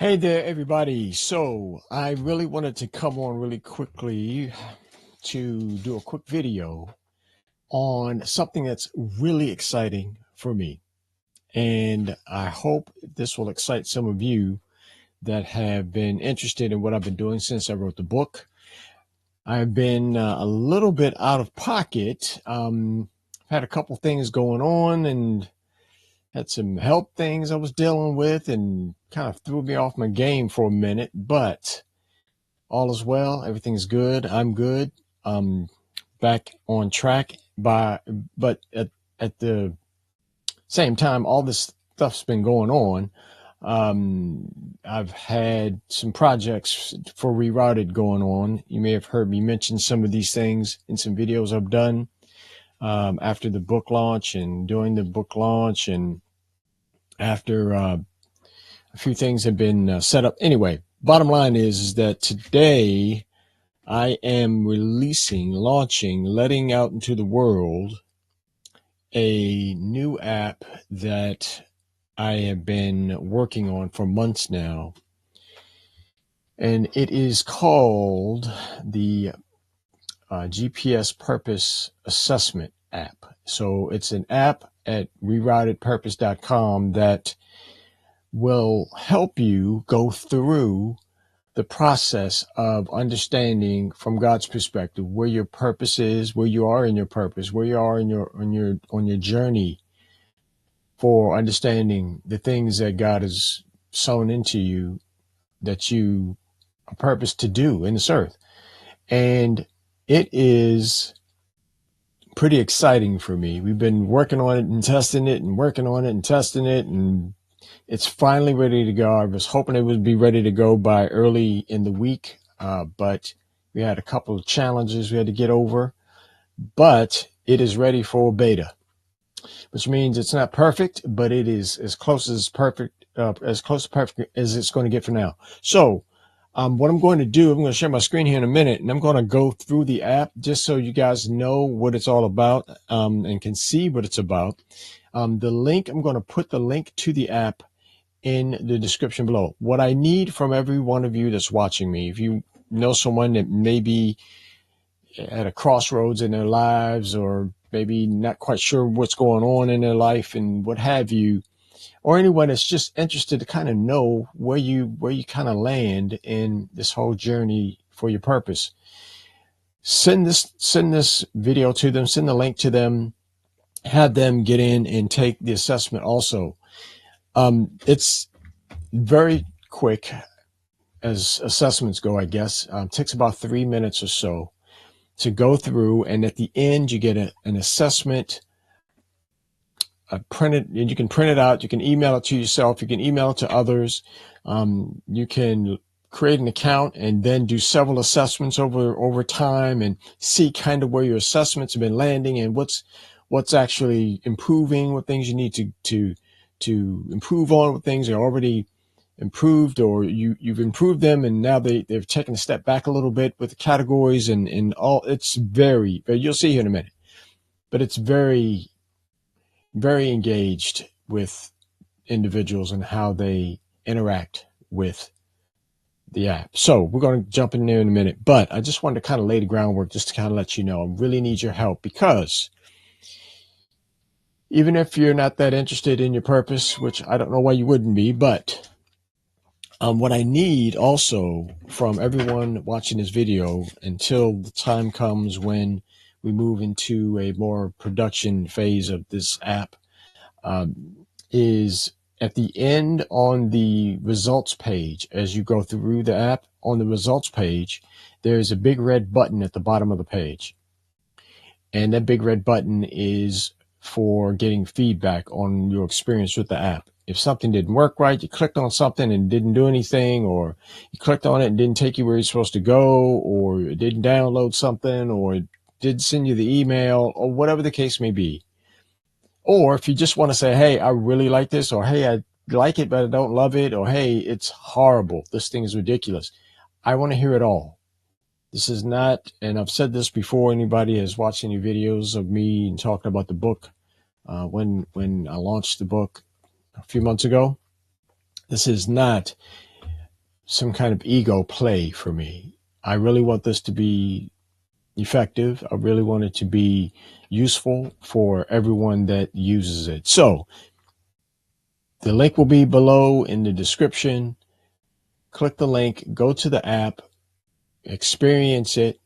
Hey there, everybody. So I really wanted to come on really quickly to do a quick video on something that's really exciting for me. And I hope this will excite some of you that have been interested in what I've been doing since I wrote the book. I've been a little bit out of pocket. Had a couple things going on and had some health things I was dealing with and kind of threw me off my game for a minute, but all is well. Everything's good. I'm good. Back on track. But at the same time, all this stuff's been going on. I've had some projects for Rerouted going on. You may have heard me mention some of these things in some videos I've done after the book launch and during the book launch, and after a few things have been set up. Anyway, bottom line is that today I am launching, letting out into the world a new app that I have been working on for months now. And it is called the GPS Purpose Assessment app. So it's an app at reroutedpurpose.com that will help you go through the process of understanding from God's perspective where your purpose is, where you are in your purpose, where you are in on your journey for understanding the things that God has sown into you that you are purposed to do in this earth. And it is pretty exciting for me. We've been working on it and testing it and working on it and testing it, and it's finally ready to go. I was hoping it would be ready to go by early in the week, but we had a couple of challenges we had to get over. But it is ready for beta, which means it's not perfect, but it is as close to perfect as it's going to get for now. So what I'm going to do, I'm going to share my screen here in a minute, and I'm going to go through the app just so you guys know what it's all about and can see what it's about. I'm going to put the link to the app in the description below. What I need from every one of you that's watching me, if you know someone that may be at a crossroads in their lives, or maybe not quite sure what's going on in their life and what have you, or anyone that's just interested to kind of know where you kind of land in this whole journey for your purpose, send this video to them, send the link to them, have them get in and take the assessment also. It's very quick as assessments go, I guess. Takes about 3 minutes or so to go through, and at the end you get an assessment printed, and you can print it out, you can email it to yourself, you can email it to others, you can create an account and then do several assessments over time and see kind of where your assessments have been landing and what's actually improving, what things you need to improve on, what things are already improved, or you've improved them and now they've taken a step back a little bit with the categories and all. It's very, you'll see here in a minute, but it's very, very engaged with individuals and how they interact with the app. So we're going to jump in there in a minute, but I just wanted to kind of lay the groundwork just to kind of let you know I really need your help, because even if you're not that interested in your purpose, which I don't know why you wouldn't be, but what I need also from everyone watching this video until the time comes when we move into a more production phase of this app is at the end on the results page. As you go through the app, on the results page, there's a big red button at the bottom of the page. And that big red button is for getting feedback on your experience with the app. If something didn't work right, you clicked on something and didn't do anything, or you clicked on it and didn't take you where you're supposed to go, or it didn't download something, or it did send you the email, or whatever the case may be. Or if you just want to say, hey, I really like this, or hey, I like it, but I don't love it, or hey, it's horrible, this thing is ridiculous. I want to hear it all. This is not, and I've said this before, anybody has watched any videos of me and talking about the book, when I launched the book a few months ago, this is not some kind of ego play for me. I really want this to be effective. I really want it to be useful for everyone that uses it. So the link will be below in the description. Click the link, go to the app, experience it,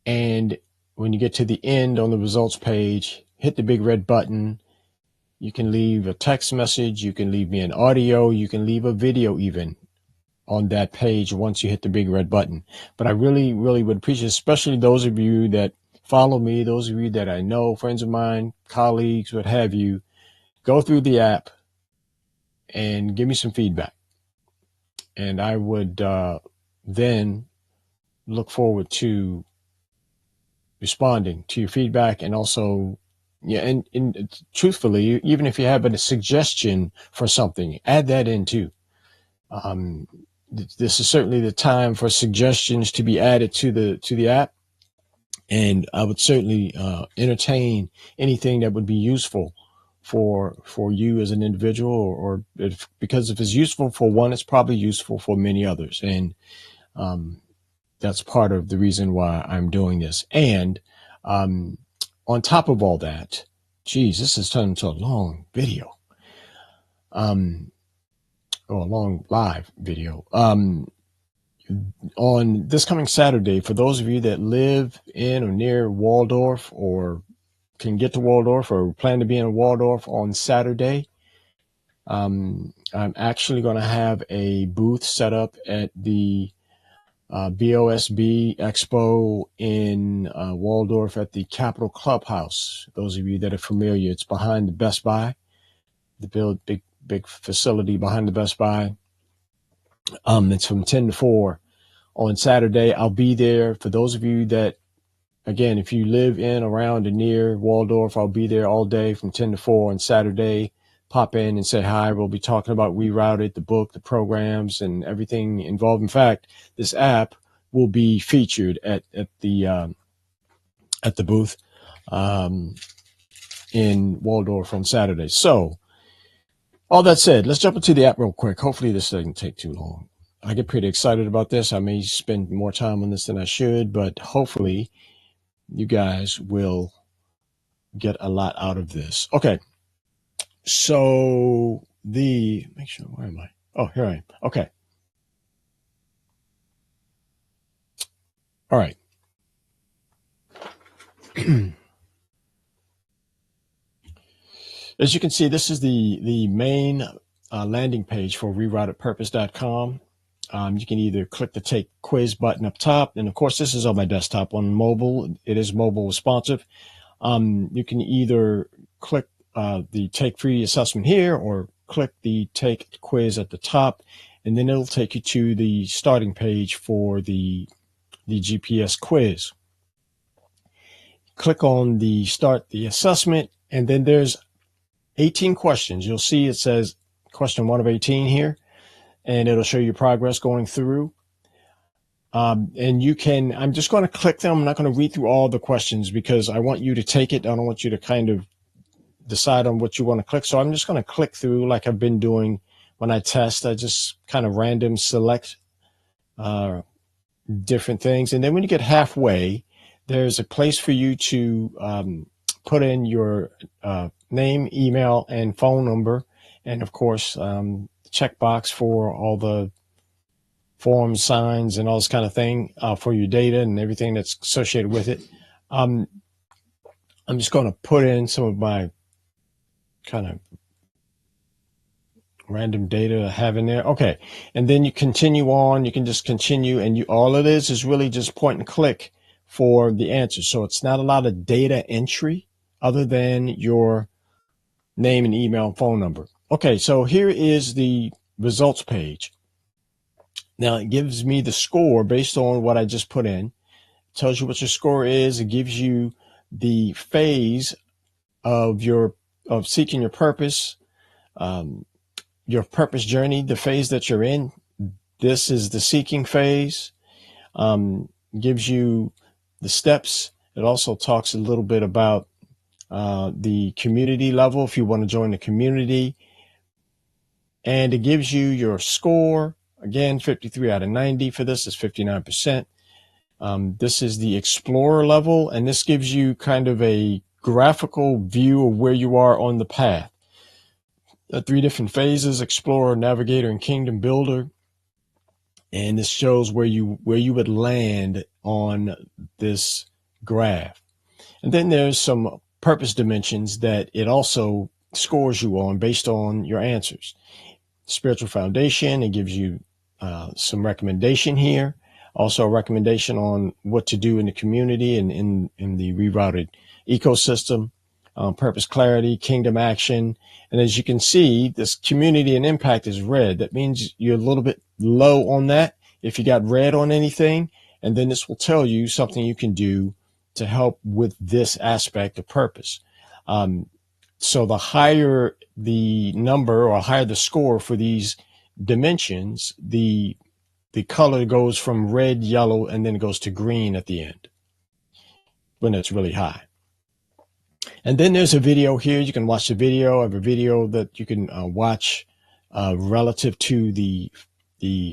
and when you get to the end on the results page, hit the big red button. You can leave a text message, you can leave me an audio, you can leave a video even on that page once you hit the big red button. But I really, really would appreciate, especially those of you that follow me, those of you that I know, friends of mine, colleagues, what have you, go through the app and give me some feedback. And I would then look forward to responding to your feedback, and also, yeah, and truthfully, even if you have a suggestion for something, add that in too. This is certainly the time for suggestions to be added to the app, and I would certainly entertain anything that would be useful for you as an individual, or because if it's useful for one, it's probably useful for many others, and that's part of the reason why I'm doing this. And on top of all that, geez, this has turned into a long video, or a long live video. On this coming Saturday, for those of you that live in or near Waldorf, or can get to Waldorf, or plan to be in Waldorf on Saturday, I'm actually going to have a booth set up at the BOSB Expo in Waldorf at the Capitol Clubhouse. Those of you that are familiar, it's behind the Best Buy, the big facility behind the Best Buy. It's from 10 to 4 on Saturday. I'll be there. For those of you that, again, if you live in, around, and near Waldorf, I'll be there all day from 10 to 4 on Saturday. Pop in and say hi. We'll be talking about Rerouted, the book, the programs, and everything involved. In fact, this app will be featured at the booth in Waldorf on Saturday. So, all that said, let's jump into the app real quick. Hopefully this doesn't take too long. I get pretty excited about this. I may spend more time on this than I should, but hopefully you guys will get a lot out of this. Okay. So make sure, where am I? Oh, here I am. Okay. All right. As you can see, this is the main landing page for reroutedpurpose.com. You can either click the Take Quiz button up top, and of course, this is on my desktop. On mobile, it is mobile responsive. You can either click the Take Free Assessment here, or click the Take Quiz at the top, and then it'll take you to the starting page for the GPS quiz. Click on the Start the Assessment, and then there's 18 questions. You'll see it says question 1 of 18 here, and it'll show you progress going through. And you can, I'm just going to click them. I'm not going to read through all the questions because I want you to take it. I don't want you to kind of decide on what you want to click. So I'm just going to click through like I've been doing when I test. I just kind of random select different things. And then when you get halfway, there's a place for you to put in your name, email, and phone number. And of course, checkbox for all the forms, signs, and all this kind of thing for your data and everything that's associated with it. I'm just going to put in some of my kind of random data I have in there. Okay. And then you continue on. You can just continue, and all it is really just point and click for the answer. So it's not a lot of data entry other than your name and email and phone number. Okay. So here is the results page. Now it gives me the score based on what I just put in. It tells you what your score is. It gives you the phase of seeking your purpose, your purpose journey, the phase that you're in. This is the seeking phase. Gives you the steps. It also talks a little bit about the community level, if you want to join the community. And it gives you your score. again, 53 out of 90 for this is 59%. This is the Explorer level, and this gives you kind of a graphical view of where you are on the path. The 3 different phases: Explorer, Navigator, and Kingdom Builder. And this shows where you would land on this graph. And then there's some purpose dimensions that it also scores you on based on your answers. Spiritual foundation, it gives you some recommendation here. Also a recommendation on what to do in the community and in the rerouted ecosystem. Purpose clarity, kingdom action. And as you can see, this community and impact is red. That means you're a little bit low on that if you got red on anything. And then this will tell you something you can do to help with this aspect of purpose. So the higher the number or higher the score for these dimensions, the color goes from red, yellow, and then it goes to green at the end when it's really high. And then there's a video here. You can watch the video. I have a video that you can watch relative to the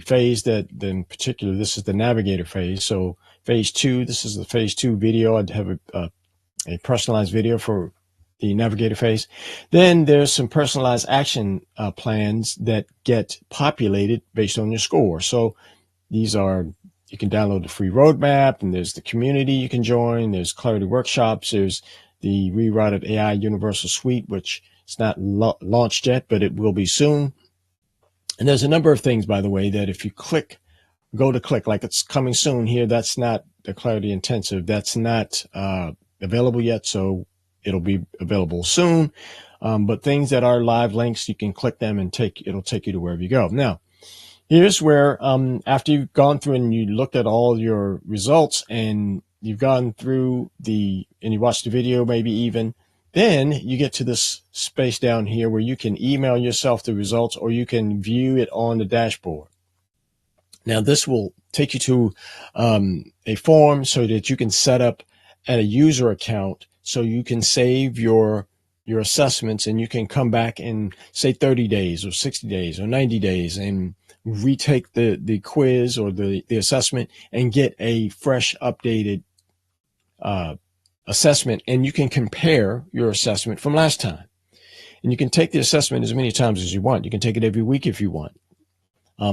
phase that, in particular, this is the navigator phase. So phase 2, this is the phase 2 video. I'd have a personalized video for the navigator phase. Then there's some personalized action plans that get populated based on your score. So these are, you can download the free roadmap, and there's the community you can join. There's clarity workshops. There's the Rerouted AI Universal Suite, which is not launched yet, but it will be soon. And there's a number of things, by the way, that if you go to click, like it's coming soon here, that's not the Clarity Intensive. That's not available yet, so it'll be available soon. But things that are live links, you can click them and it'll take you to wherever you go. Now, here's where after you've gone through and you looked at all your results and you've gone through and you watched the video maybe even, then you get to this space down here where you can email yourself the results or you can view it on the dashboard. Now this will take you to a form so that you can set up a user account so you can save your assessments, and you can come back in, say, 30 days or 60 days or 90 days and retake the quiz or the assessment and get a fresh updated assessment, and you can compare your assessment from last time. And you can take the assessment as many times as you want. You can take it every week if you want.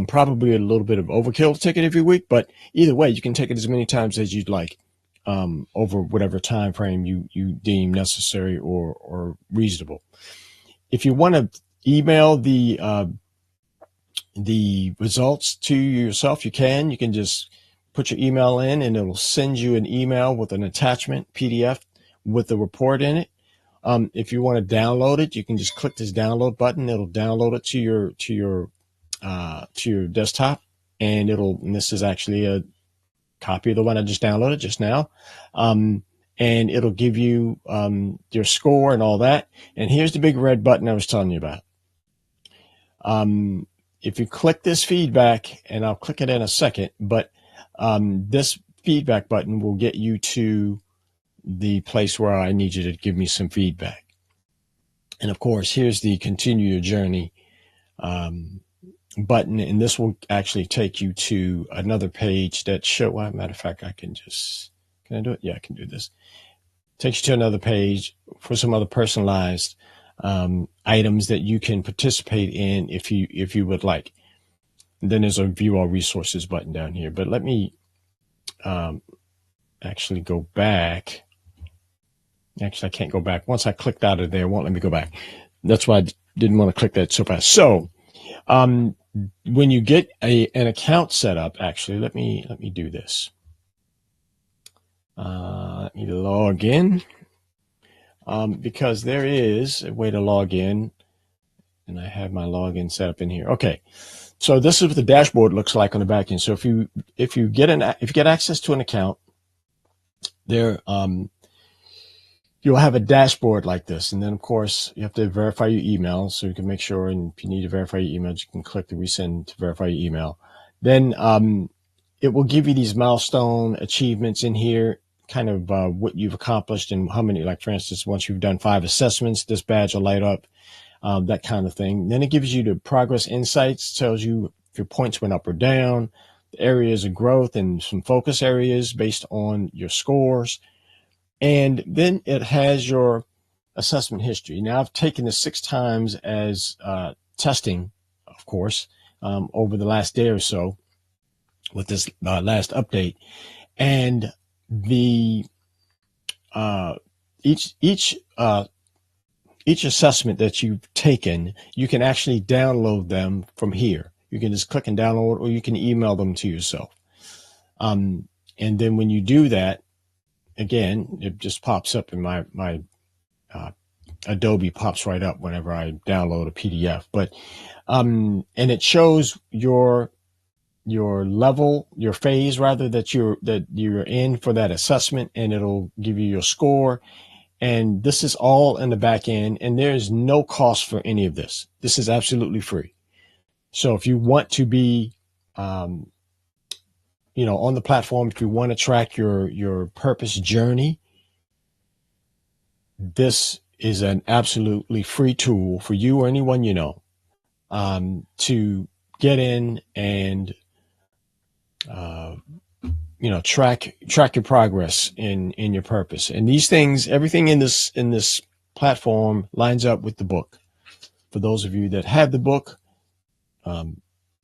Probably a little bit of overkill to take it every week, but either way, you can take it as many times as you'd like over whatever time frame you deem necessary or reasonable. If you want to email the results to yourself, you can. You can just put your email in and it'll send you an email with an attachment PDF with the report in it. If you want to download it, you can just click this download button. It'll download it to your desktop, and this is actually a copy of the one I just downloaded just now. And it'll give you your score and all that. And here's the big red button I was telling you about. If you click this feedback, and I'll click it in a second, but this feedback button will get you to the place where I need you to give me some feedback. And of course, here's the continue your journey button, and this will actually take you to another page that well, matter of fact, can I do it? Yeah, I can do this. Takes you to another page for some other personalized items that you can participate in if you would like. And then there's a view all resources button down here. But let me actually go back. Actually, I can't go back. Once I clicked out of there, it won't let me go back. That's why I didn't want to click that so fast. So when you get an account set up, actually, let me do this. Let me log in because there is a way to log in, and I have my login set up in here. Okay, so this is what the dashboard looks like on the back end. So if you get access to an account, there you'll have a dashboard like this, and then of course you have to verify your email, so you can make sure. And if you need to verify your email, you can click the resend to verify your email. Then it will give you these milestone achievements in here, kind of what you've accomplished and how many. Like for instance, once you've done 5 assessments, this badge will light up, that kind of thing. Then it gives you the progress insights, tells you your points went up or down, the areas of growth and some focus areas based on your scores. And then it has your assessment history. Now, I've taken this 6 times as testing, of course, over the last day or so with this last update. And the each assessment that you've taken, you can actually download them from here. You can just click and download, or you can email them to yourself. And then when you do that, again, it just pops up in my Adobe pops right up whenever I download a PDF. But and it shows your level, your phase rather, that you're in for that assessment, and it'll give you your score. And this is all in the back end, and there is no cost for any of this. This is absolutely free. So if you want to be, on the platform, if you want to track your purpose journey, this is an absolutely free tool for you or anyone you know, to get in and track your progress in your purpose. And these things, everything in this platform lines up with the book. For those of you that have the book,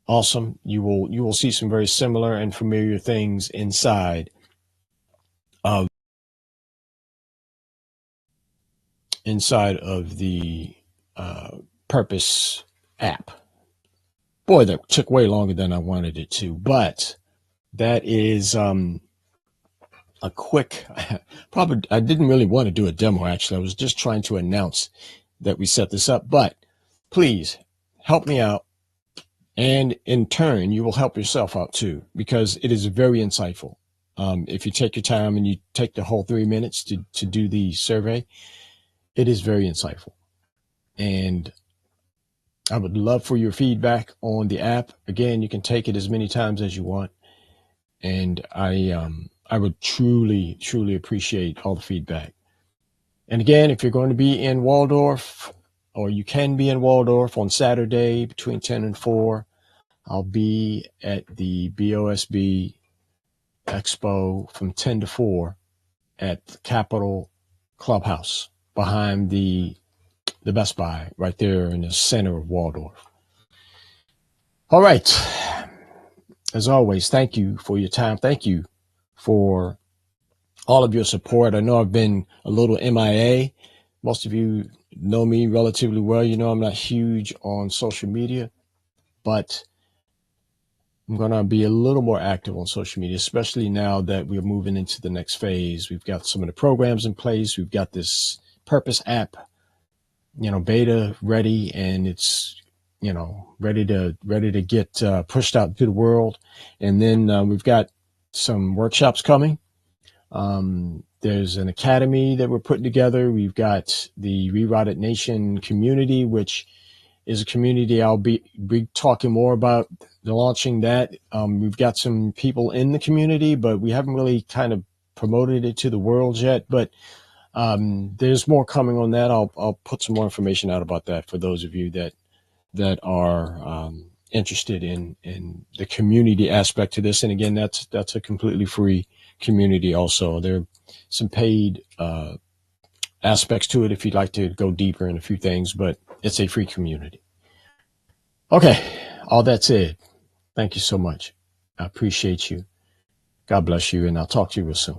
awesome. You will see some very similar and familiar things inside of the purpose app. Boy, that took way longer than I wanted it to, but that is a quick, probably, I didn't really want to do a demo, actually. I was just trying to announce that we set this up, but please help me out. And in turn, you will help yourself out too, because it is very insightful. If you take your time and you take the whole 3 minutes to do the survey, it is very insightful. And I would love for your feedback on the app. Again, you can take it as many times as you want. And I would truly, truly appreciate all the feedback. And again, if you're going to be in Waldorf, or you can be in Waldorf on Saturday between 10 and 4, I'll be at the BOSB Expo from 10 to 4 at the Capitol Clubhouse behind the Best Buy right there in the center of Waldorf. All right. As always, thank you for your time. Thank you for all of your support. I know I've been a little MIA. Most of you know me relatively well. You know I'm not huge on social media, but I'm going to be a little more active on social media, especially now that we're moving into the next phase. We've got some of the programs in place. We've got this Purpose app, beta ready, and it's, ready to get pushed out to the world. And then we've got some workshops coming. There's an academy that we're putting together. We've got the Rerouted Nation community, which is a community I'll be talking more about launching that. We've got some people in the community, but we haven't really kind of promoted it to the world yet. But there's more coming on that. I'll put some more information out about that for those of you that are interested in the community aspect to this. And again, that's a completely free community also. There are some paid aspects to it if you'd like to go deeper in a few things, but it's a free community. Okay, all that said, thank you so much. I appreciate you. God bless you, and I'll talk to you real soon.